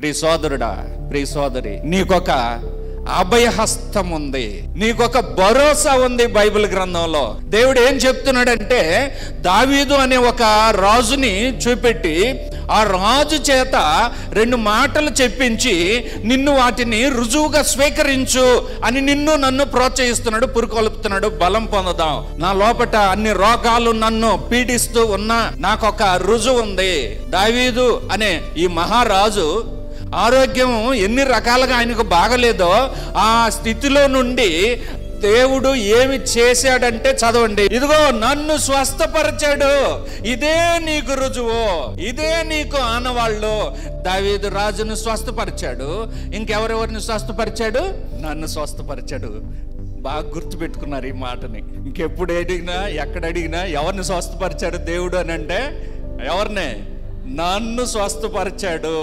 ప్రియ సోదరుడా, ప్రియ సోదరి, నీకొక అభయహస్తం ఉంది, నీకొక భరోసా ఉంది. బైబిల్ గ్రంథంలో దేవుడు ఏం చెప్తున్నాడంటే, దావీదు అనే ఒక రాజుని చూపెట్టి ఆ రాజు చేత 2 మాటలు చెప్పించి నిన్ను వాటిని రుజువుగా స్వీకరించు అని నిన్ను నన్ను ప్రోత్సహిస్తున్నాడు, పురుకొల్పుతున్నాడు. బలం పొందుదాం. నా లోపట అన్ని రోగాలు నన్ను పీడిస్తూ ఉన్నా నాకొక రుజువు ఉంది. దావీదు అనే ఈ మహారాజు ఆరోగ్యం ఎన్ని రకాలుగా ఆయనకు బాగలేదో ఆ స్థితిలో నుండి దేవుడు ఏమి చేశాడంటే చదవండి. ఇదిగో నన్ను స్వస్థపరిచాడు, ఇదే నీకు రుజువు, ఇదే నీకు ఆనవాళ్ళు. దావీదు రాజును స్వస్థపరిచాడు. ఇంకెవరెవరిని స్వస్థపరిచాడు? నన్ను స్వస్థపరిచాడు. బాగా గుర్తుపెట్టుకున్నారు ఈ మాటని. ఇంకెప్పుడు అడిగినా, ఎక్కడ అడిగినా ఎవరిని స్వస్థపరిచాడు దేవుడు అని అంటే ఎవరినే? నన్ను స్వస్థపరిచాడు.